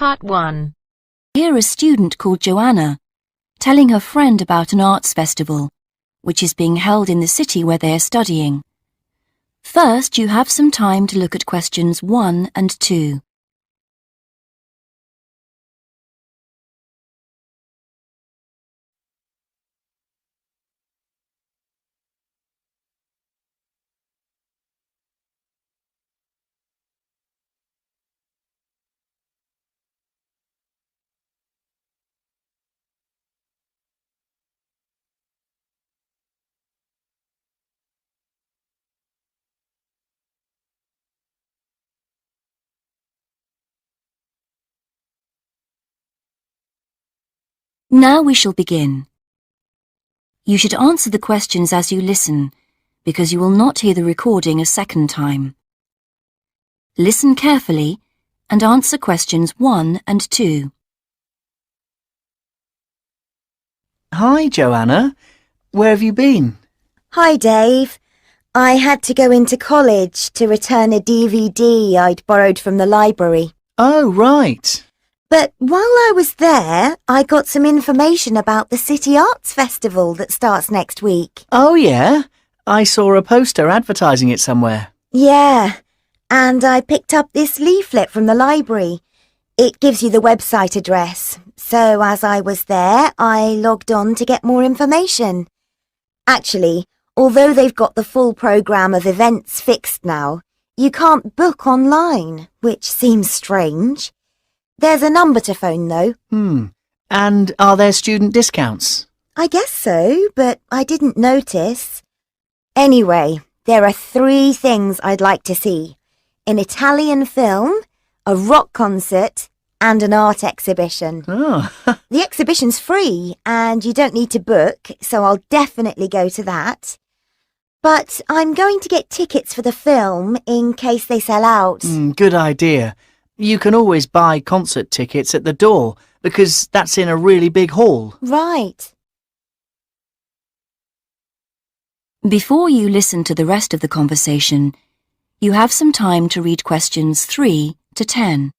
Part 1. Hear a student called Joanna telling her friend about an arts festival, which is being held in the city where they are studying. First, you have some time to look at questions 1 and 2. Now we shall begin. You should answer the questions as you listen, because you will not hear the recording a second time. Listen carefully and answer questions 1 and 2. Hi, Joanna. Where have you been? Hi, Dave. I had to go into college to return a DVD I'd borrowed from the library. Oh, right. But while I was there, I got some information about the City Arts Festival that starts next week. Oh, yeah? I saw a poster advertising it somewhere. Yeah, and I picked up this leaflet from the library. It gives you the website address. So as I was there, I logged on to get more information. Actually, although they've got the full programme of events fixed now, you can't book online, which seems strange. There's a number to phone, though. And are there student discounts? I guess so, but I didn't notice. Anyway, there are 3 things I'd like to see. An Italian film, a rock concert, and an art exhibition. Oh, The exhibition's free, and you don't need to book, so I'll definitely go to that. But I'm going to get tickets for the film in case they sell out. good idea. You can always buy concert tickets at the door because that's in a really big hall. Right. Before you listen to the rest of the conversation, you have some time to read questions 3 to 10.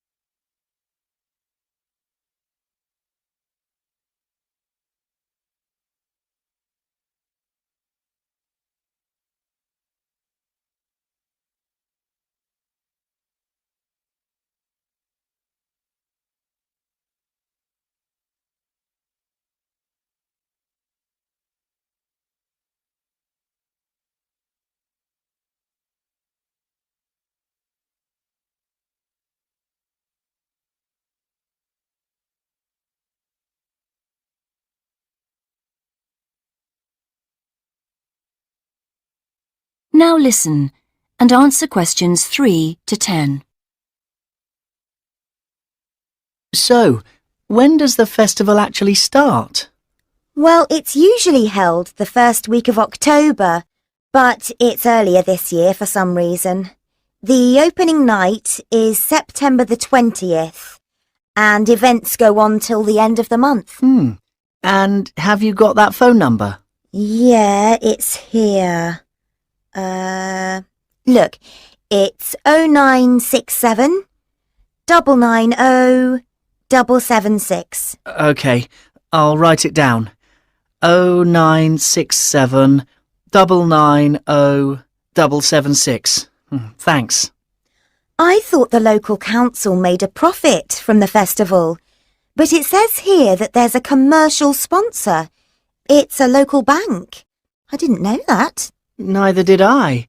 Now listen and answer questions 3 to 10. So, when does the festival actually start? Well, it's usually held the first week of October, but it's earlier this year for some reason. The opening night is September the 20th, and events go on till the end of the month. And have you got that phone number? Yeah, it's here. Look, it's 0967 990 776. OK, I'll write it down. 0967 990 776. Thanks. I thought the local council made a profit from the festival, but it says here that there's a commercial sponsor. It's a local bank. I didn't know that. Neither did I.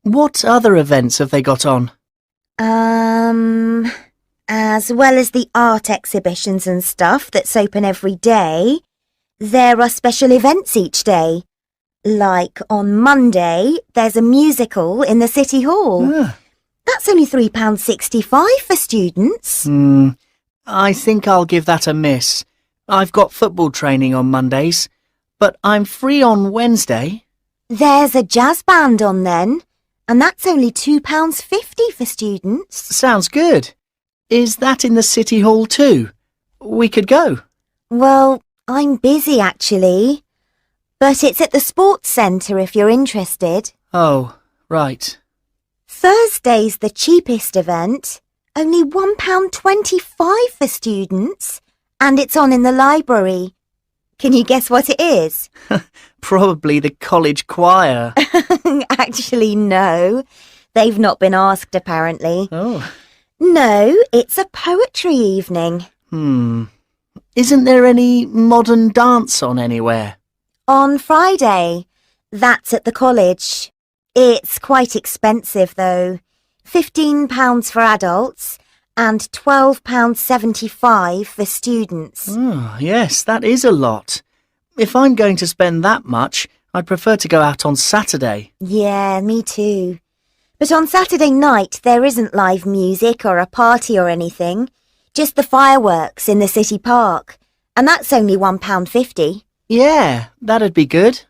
What other events have they got on? As well as the art exhibitions and stuff that's open every day, there are special events each day. Like on Monday, there's a musical in the City Hall. That's only £3.65 for students. I think I'll give that a miss. I've got football training on Mondays, but I'm free on Wednesday. There's a jazz band on then, and that's only £2.50 for students. Sounds good. Is that in the City Hall too? We could go. Well, I'm busy actually, but it's at the sports centre if you're interested. Oh, right. Thursday's the cheapest event, Only £1.25 for students, and it's on in the library. Can you guess what it is? Probably the college choir. Actually, no. They've not been asked, apparently. Oh. No, it's a poetry evening. Isn't there any modern dance on anywhere? On Friday. That's at the college. It's quite expensive, though. £15 for adults and £12.75 for students. Oh, yes, that is a lot. If I'm going to spend that much, I'd prefer to go out on Saturday. Yeah, me too. But on Saturday night, there isn't live music or a party or anything. Just the fireworks in the city park. And that's only £1.50. Yeah, that'd be good.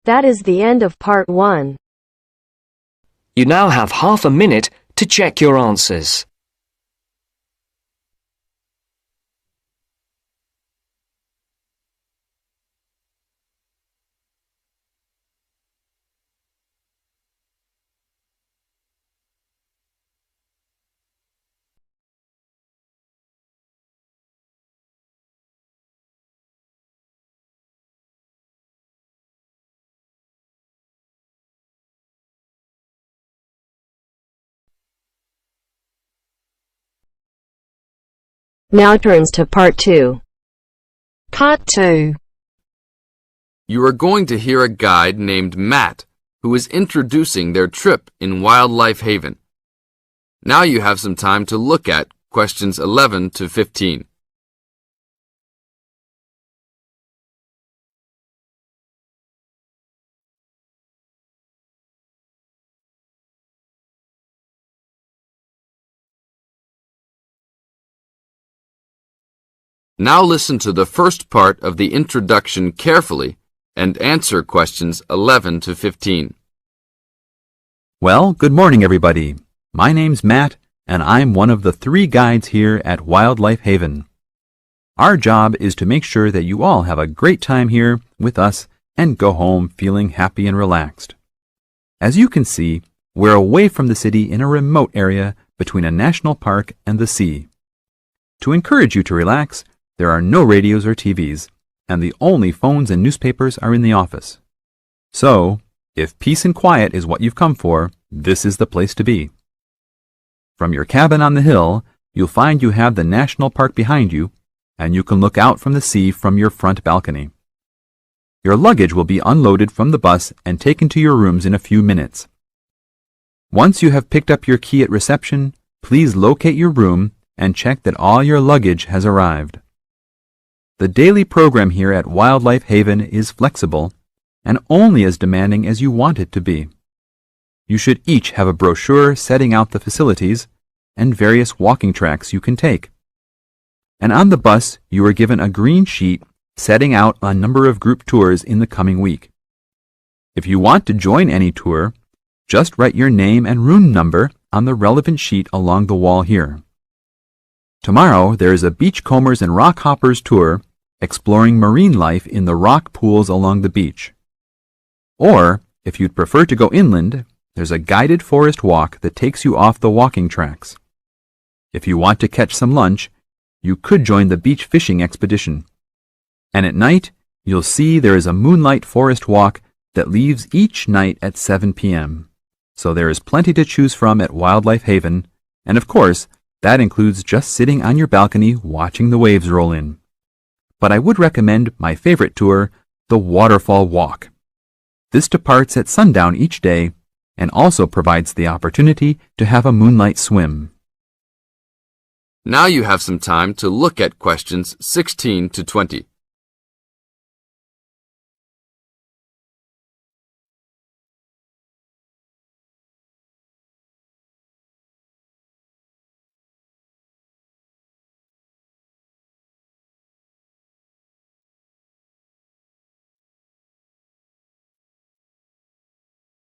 That is the end of part 1. You now have half a minute to check your answers. Now turns to part 2. Part 2. You are going to hear a guide named Matt who is introducing their trip in Wildlife Haven. Now you have some time to look at questions 11 to 15. Now listen to the first part of the introduction carefully and answer questions 11 to 15. Well, good morning, everybody. My name's Matt, and I'm one of the 3 guides here at Wildlife Haven. Our job is to make sure that you all have a great time here with us and go home feeling happy and relaxed. As you can see, we're away from the city in a remote area between a national park and the sea. To encourage you to relax, there are no radios or TVs, and the only phones and newspapers are in the office. So, if peace and quiet is what you've come for, this is the place to be. From your cabin on the hill, you'll find you have the national park behind you, and you can look out from the sea from your front balcony. Your luggage will be unloaded from the bus and taken to your rooms in a few minutes. Once you have picked up your key at reception, please locate your room and check that all your luggage has arrived. The daily program here at Wildlife Haven is flexible and only as demanding as you want it to be. You should each have a brochure setting out the facilities and various walking tracks you can take. And on the bus, you are given a green sheet setting out a number of group tours in the coming week. If you want to join any tour, just write your name and room number on the relevant sheet along the wall here. Tomorrow, there is a beachcombers and rock hoppers tour exploring marine life in the rock pools along the beach. Or, if you'd prefer to go inland, there's a guided forest walk that takes you off the walking tracks. If you want to catch some lunch, you could join the beach fishing expedition. And at night, you'll see there is a moonlight forest walk that leaves each night at 7 p.m. So there is plenty to choose from at Wildlife Haven, and of course, that includes just sitting on your balcony watching the waves roll in. But I would recommend my favorite tour, the Waterfall Walk. This departs at sundown each day and also provides the opportunity to have a moonlight swim. Now you have some time to look at questions 16 to 20.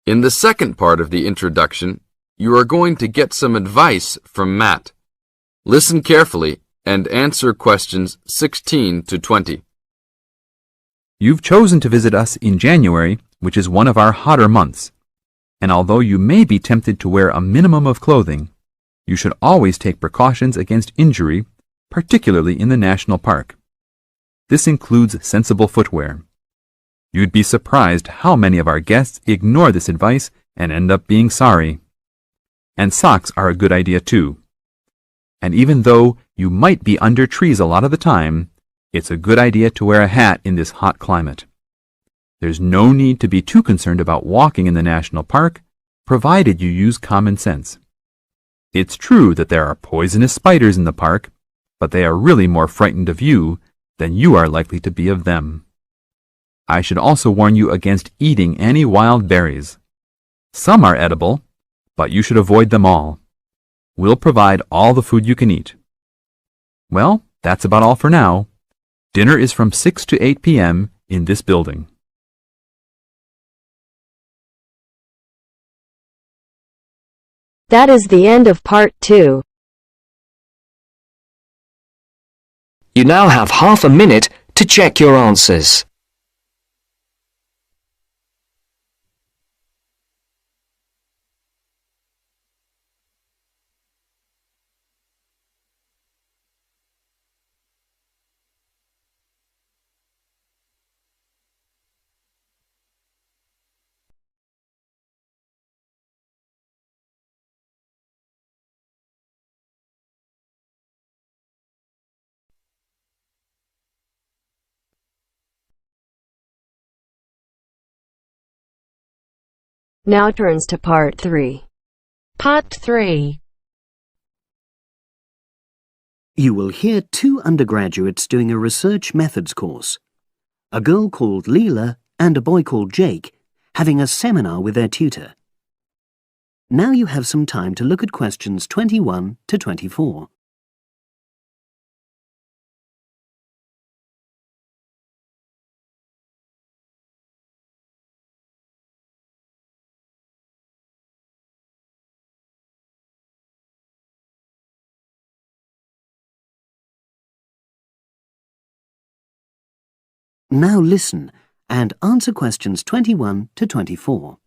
In the second part of the introduction, you are going to get some advice from Matt. Listen carefully and answer questions 16 to 20. You've chosen to visit us in January, which is one of our hotter months. And although you may be tempted to wear a minimum of clothing, you should always take precautions against injury, particularly in the national park. This includes sensible footwear. You'd be surprised how many of our guests ignore this advice and end up being sorry. And socks are a good idea too. And even though you might be under trees a lot of the time, it's a good idea to wear a hat in this hot climate. There's no need to be too concerned about walking in the national park, provided you use common sense. It's true that there are poisonous spiders in the park, but they are really more frightened of you than you are likely to be of them. I should also warn you against eating any wild berries. Some are edible, but you should avoid them all. We'll provide all the food you can eat. Well, that's about all for now. Dinner is from 6 to 8 p.m. in this building. That is the end of part 2. You now have half a minute to check your answers. Now turns to part 3. Part 3. You will hear 2 undergraduates doing a research methods course. A girl called Leela and a boy called Jake having a seminar with their tutor. Now you have some time to look at questions 21 to 24. Now listen and answer questions 21 to 24.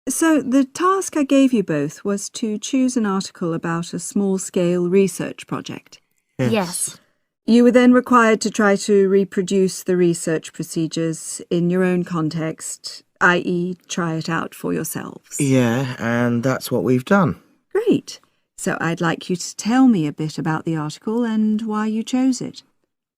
So the task I gave you both was to choose an article about a small-scale research project. Yes. You were then required to try to reproduce the research procedures in your own context, i.e. try it out for yourselves. Yeah, and that's what we've done. Great. So I'd like you to tell me a bit about the article and why you chose it.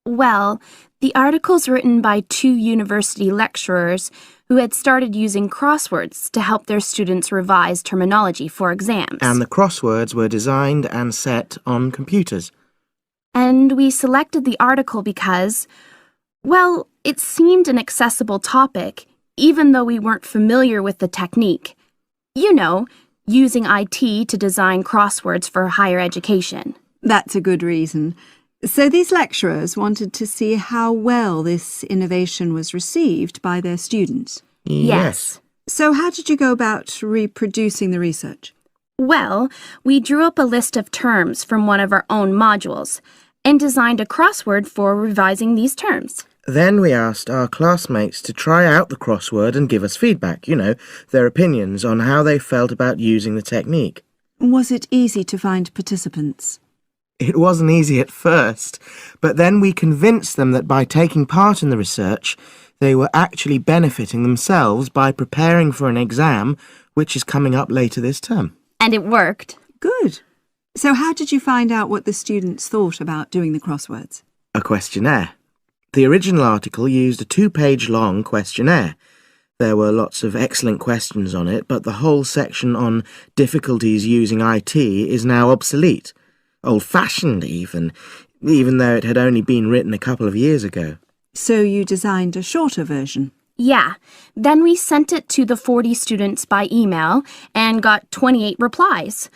Well, the article's written by 2 university lecturers who had started using crosswords to help their students revise terminology for exams. And the crosswords were designed and set on computers. And we selected the article because, well, it seemed an accessible topic, even though we weren't familiar with the technique. You know, using IT to design crosswords for higher education. That's a good reason. So these lecturers wanted to see how well this innovation was received by their students. Yes. So how did you go about reproducing the research? Well, we drew up a list of terms from one of our own modules and designed a crossword for revising these terms. Then we asked our classmates to try out the crossword and give us feedback, their opinions on how they felt about using the technique. Was it easy to find participants? It wasn't easy at first, but then we convinced them that by taking part in the research, they were actually benefiting themselves by preparing for an exam, which is coming up later this term. And it worked. Good. So how did you find out what the students thought about doing the crosswords? A questionnaire. The original article used a 2-page long questionnaire. There were lots of excellent questions on it, but the whole section on difficulties using IT is now obsolete. Old-fashioned even though it had only been written a couple of years ago. So you designed a shorter version? Yeah. Then we sent it to the 40 students by email and got 28 replies.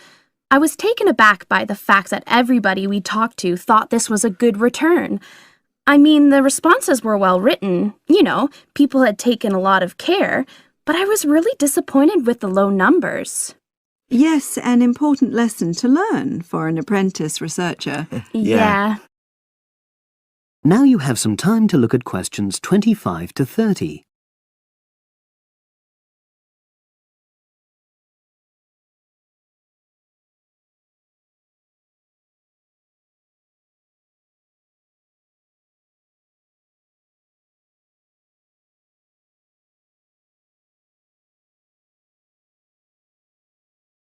I was taken aback by the fact that everybody we talked to thought this was a good return. I mean, the responses were well written. People had taken a lot of care, but I was really disappointed with the low numbers. Yes, an important lesson to learn for an apprentice researcher. Yeah. Now you have some time to look at questions 25 to 30.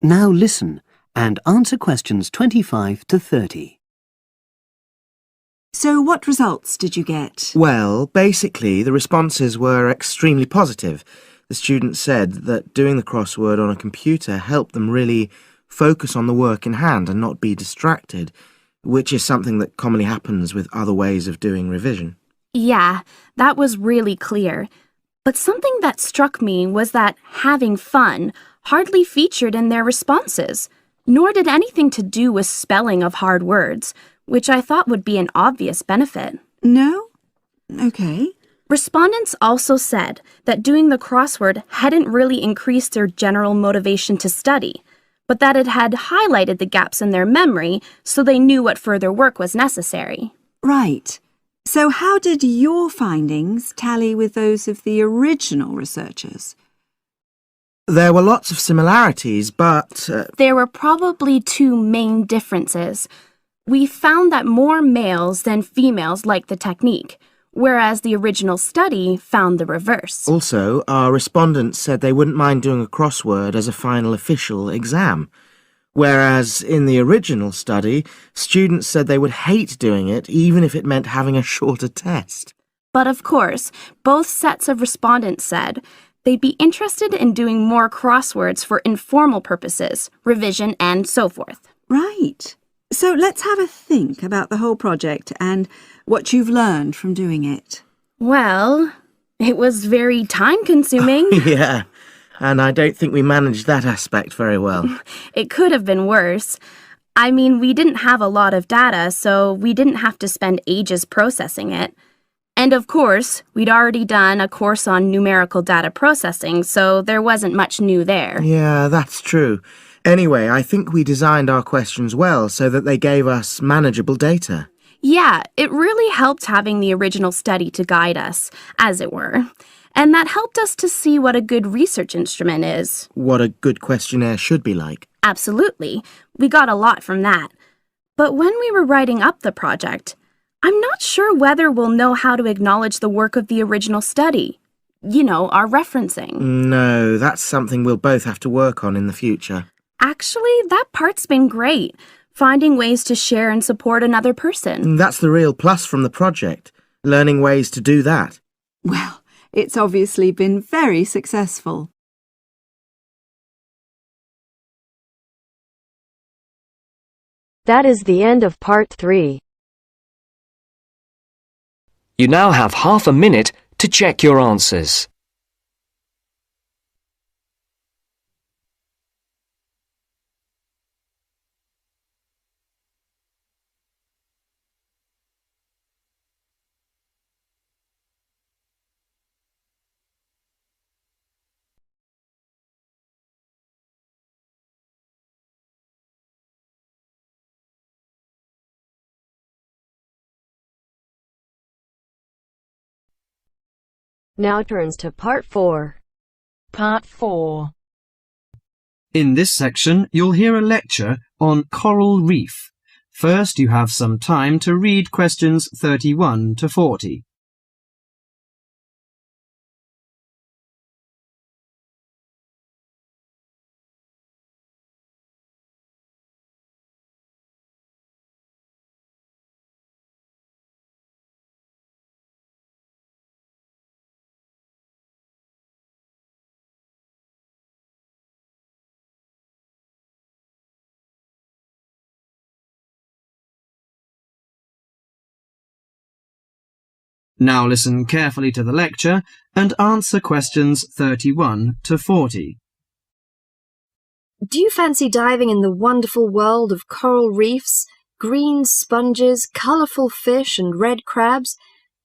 Now listen and answer questions 25 to 30. So what results did you get? Well, basically, the responses were extremely positive. The students said that doing the crossword on a computer helped them really focus on the work in hand and not be distracted, which is something that commonly happens with other ways of doing revision. Yeah, that was really clear. But something that struck me was that having fun hardly featured in their responses, nor did anything to do with spelling of hard words, which I thought would be an obvious benefit. No? Okay. Respondents also said that doing the crossword hadn't really increased their general motivation to study, but that it had highlighted the gaps in their memory so they knew what further work was necessary. Right. So how did your findings tally with those of the original researchers? There were lots of similarities, but... There were probably two main differences. We found that more males than females liked the technique, whereas the original study found the reverse. Also, our respondents said they wouldn't mind doing a crossword as a final official exam, whereas in the original study, students said they would hate doing it even if it meant having a shorter test. But of course, both sets of respondents said they'd be interested in doing more crosswords for informal purposes, revision, and so forth. Right. So let's have a think about the whole project and what you've learned from doing it. Well, it was very time-consuming. Yeah, and I don't think we managed that aspect very well. It could have been worse. I mean, we didn't have a lot of data, so we didn't have to spend ages processing it. And of course, we'd already done a course on numerical data processing, so there wasn't much new there. Yeah, that's true. Anyway, I think we designed our questions well so that they gave us manageable data. Yeah, it really helped having the original study to guide us, as it were. And that helped us to see what a good research instrument is. What a good questionnaire should be like. Absolutely. We got a lot from that. But when we were writing up the project, I'm not sure whether we'll know how to acknowledge the work of the original study. You know, our referencing. No, that's something we'll both have to work on in the future. Actually, that part's been great. Finding ways to share and support another person. That's the real plus from the project, learning ways to do that. Well, it's obviously been very successful. That is the end of part 3. You now have half a minute to check your answers. Now turns to part 4. Part 4. In this section, you'll hear a lecture on coral reef. First, you have some time to read questions 31 to 40. Now listen carefully to the lecture and answer questions 31 to 40. Do you fancy diving in the wonderful world of coral reefs, green sponges, colourful fish and red crabs?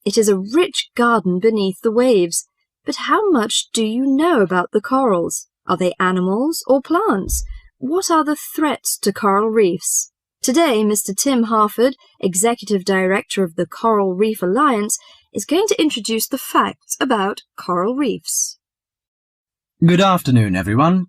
It is a rich garden beneath the waves. But how much do you know about the corals? Are they animals or plants? What are the threats to coral reefs? Today, Mr. Tim Harford, Executive Director of the Coral Reef Alliance, is going to introduce the facts about coral reefs. Good afternoon, everyone.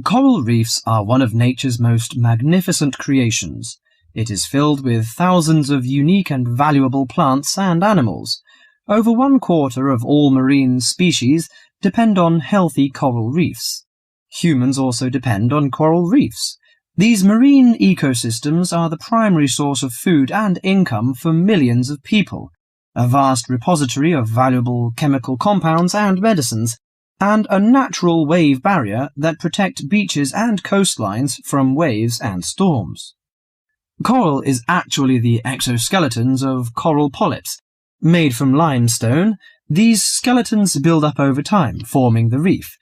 Coral reefs are one of nature's most magnificent creations. It is filled with thousands of unique and valuable plants and animals. Over 1/4 of all marine species depend on healthy coral reefs. Humans also depend on coral reefs. These marine ecosystems are the primary source of food and income for millions of people, a vast repository of valuable chemical compounds and medicines, and a natural wave barrier that protect beaches and coastlines from waves and storms. Coral is actually the exoskeletons of coral polyps. Made from limestone, these skeletons build up over time, forming the reef.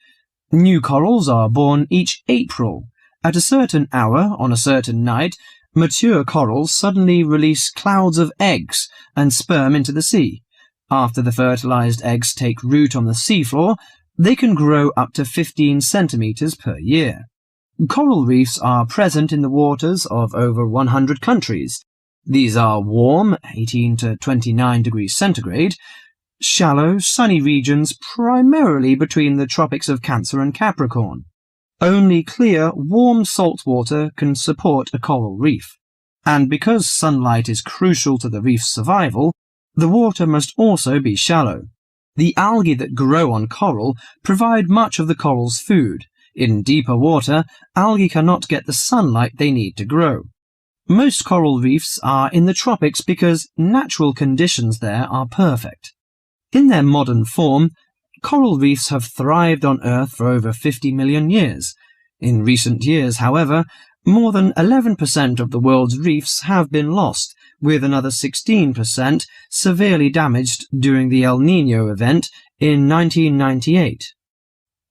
New corals are born each April. At a certain hour, on a certain night, mature corals suddenly release clouds of eggs and sperm into the sea. After the fertilized eggs take root on the seafloor, they can grow up to 15 centimeters per year. Coral reefs are present in the waters of over 100 countries. These are warm, 18 to 29 degrees centigrade, shallow, sunny regions primarily between the tropics of Cancer and Capricorn. Only clear, warm salt water can support a coral reef. And because sunlight is crucial to the reef's survival, the water must also be shallow. The algae that grow on coral provide much of the coral's food. In deeper water, algae cannot get the sunlight they need to grow. Most coral reefs are in the tropics because natural conditions there are perfect. In their modern form, coral reefs have thrived on Earth for over 50 million years. In recent years, however, more than 11% of the world's reefs have been lost, with another 16% severely damaged during the El Niño event in 1998.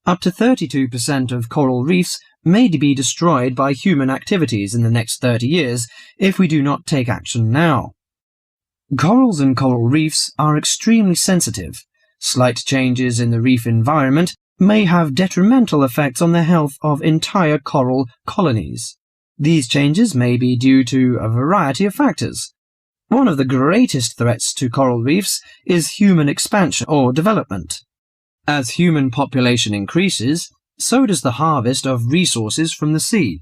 Up to 32% of coral reefs may be destroyed by human activities in the next 30 years if we do not take action now. Corals and coral reefs are extremely sensitive. Slight changes in the reef environment may have detrimental effects on the health of entire coral colonies. These changes may be due to a variety of factors. One of the greatest threats to coral reefs is human expansion or development. As human population increases, so does the harvest of resources from the sea.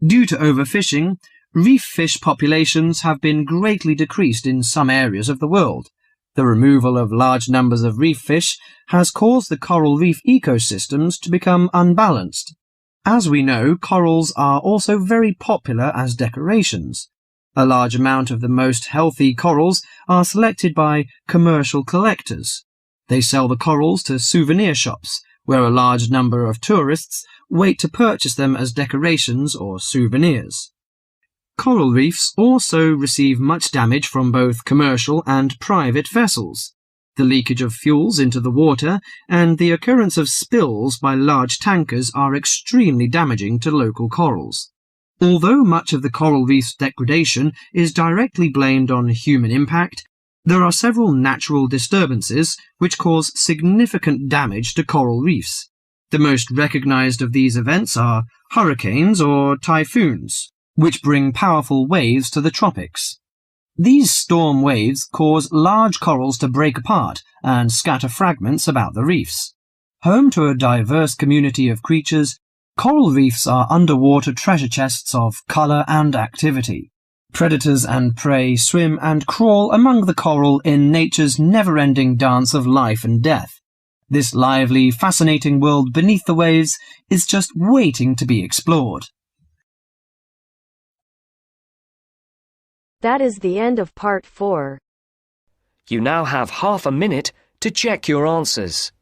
Due to overfishing, reef fish populations have been greatly decreased in some areas of the world. The removal of large numbers of reef fish has caused the coral reef ecosystems to become unbalanced. As we know, corals are also very popular as decorations. A large amount of the most healthy corals are selected by commercial collectors. They sell the corals to souvenir shops, where a large number of tourists wait to purchase them as decorations or souvenirs. Coral reefs also receive much damage from both commercial and private vessels. The leakage of fuels into the water and the occurrence of spills by large tankers are extremely damaging to local corals. Although much of the coral reef's degradation is directly blamed on human impact, there are several natural disturbances which cause significant damage to coral reefs. The most recognized of these events are hurricanes or typhoons, which bring powerful waves to the tropics. These storm waves cause large corals to break apart and scatter fragments about the reefs. Home to a diverse community of creatures, coral reefs are underwater treasure chests of color and activity. Predators and prey swim and crawl among the coral in nature's never-ending dance of life and death. This lively, fascinating world beneath the waves is just waiting to be explored. That is the end of part 4. You now have half a minute to check your answers.